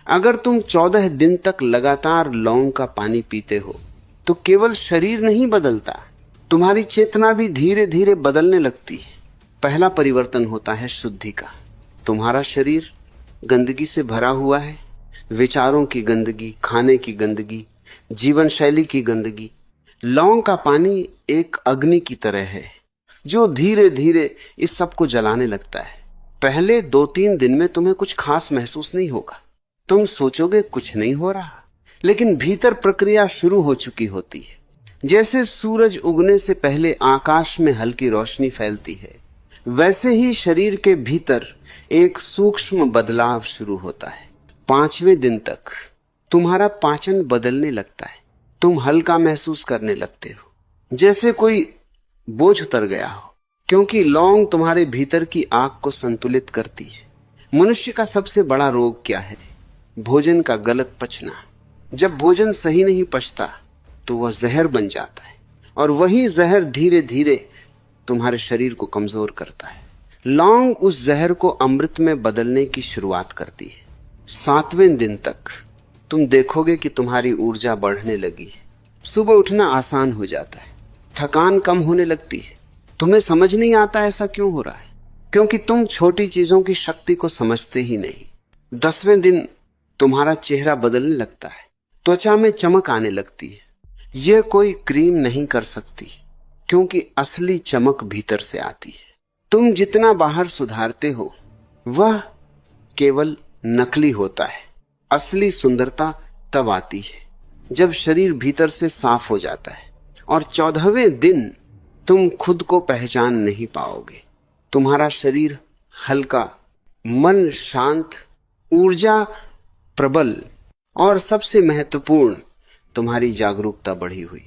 अगर तुम 14 दिन तक लगातार लौंग का पानी पीते हो तो केवल शरीर नहीं बदलता, तुम्हारी चेतना भी धीरे धीरे बदलने लगती है। पहला परिवर्तन होता है शुद्धि का। तुम्हारा शरीर गंदगी से भरा हुआ है, विचारों की गंदगी, खाने की गंदगी, जीवन शैली की गंदगी। लौंग का पानी एक अग्नि की तरह है जो धीरे धीरे इस सब को जलाने लगता है। पहले 2-3 दिन में तुम्हें कुछ खास महसूस नहीं होगा, तुम सोचोगे कुछ नहीं हो रहा, लेकिन भीतर प्रक्रिया शुरू हो चुकी होती है। जैसे सूरज उगने से पहले आकाश में हल्की रोशनी फैलती है, वैसे ही शरीर के भीतर एक सूक्ष्म बदलाव शुरू होता है। 5वें दिन तक तुम्हारा पाचन बदलने लगता है, तुम हल्का महसूस करने लगते हो, जैसे कोई बोझ उतर गया हो, क्योंकि लौंग तुम्हारे भीतर की आग को संतुलित करती है। मनुष्य का सबसे बड़ा रोग क्या है? भोजन का गलत पचना। जब भोजन सही नहीं पचता तो वह जहर बन जाता है, और वही जहर धीरे धीरे तुम्हारे शरीर को कमजोर करता है। लौंग उस जहर को अमृत में बदलने की शुरुआत करती है। 7वें दिन तक तुम देखोगे कि तुम्हारी ऊर्जा बढ़ने लगी है, सुबह उठना आसान हो जाता है, थकान कम होने लगती है। तुम्हें समझ नहीं आता ऐसा क्यों हो रहा है, क्योंकि तुम छोटी चीजों की शक्ति को समझते ही नहीं। 10वें दिन तुम्हारा चेहरा बदलने लगता है, त्वचा में चमक आने लगती है। यह कोई क्रीम नहीं कर सकती, क्योंकि असली चमक भीतर से आती है। तुम जितना बाहर सुधारते हो वह केवल नकली होता है। असली सुंदरता तब आती है जब शरीर भीतर से साफ हो जाता है, और 14वें दिन तुम खुद को पहचान नहीं पाओगे। तुम्हारा शरीर हल्का, मन शांत, ऊर्जा प्रबल, और सबसे महत्वपूर्ण तुम्हारी जागरूकता बढ़ी हुई।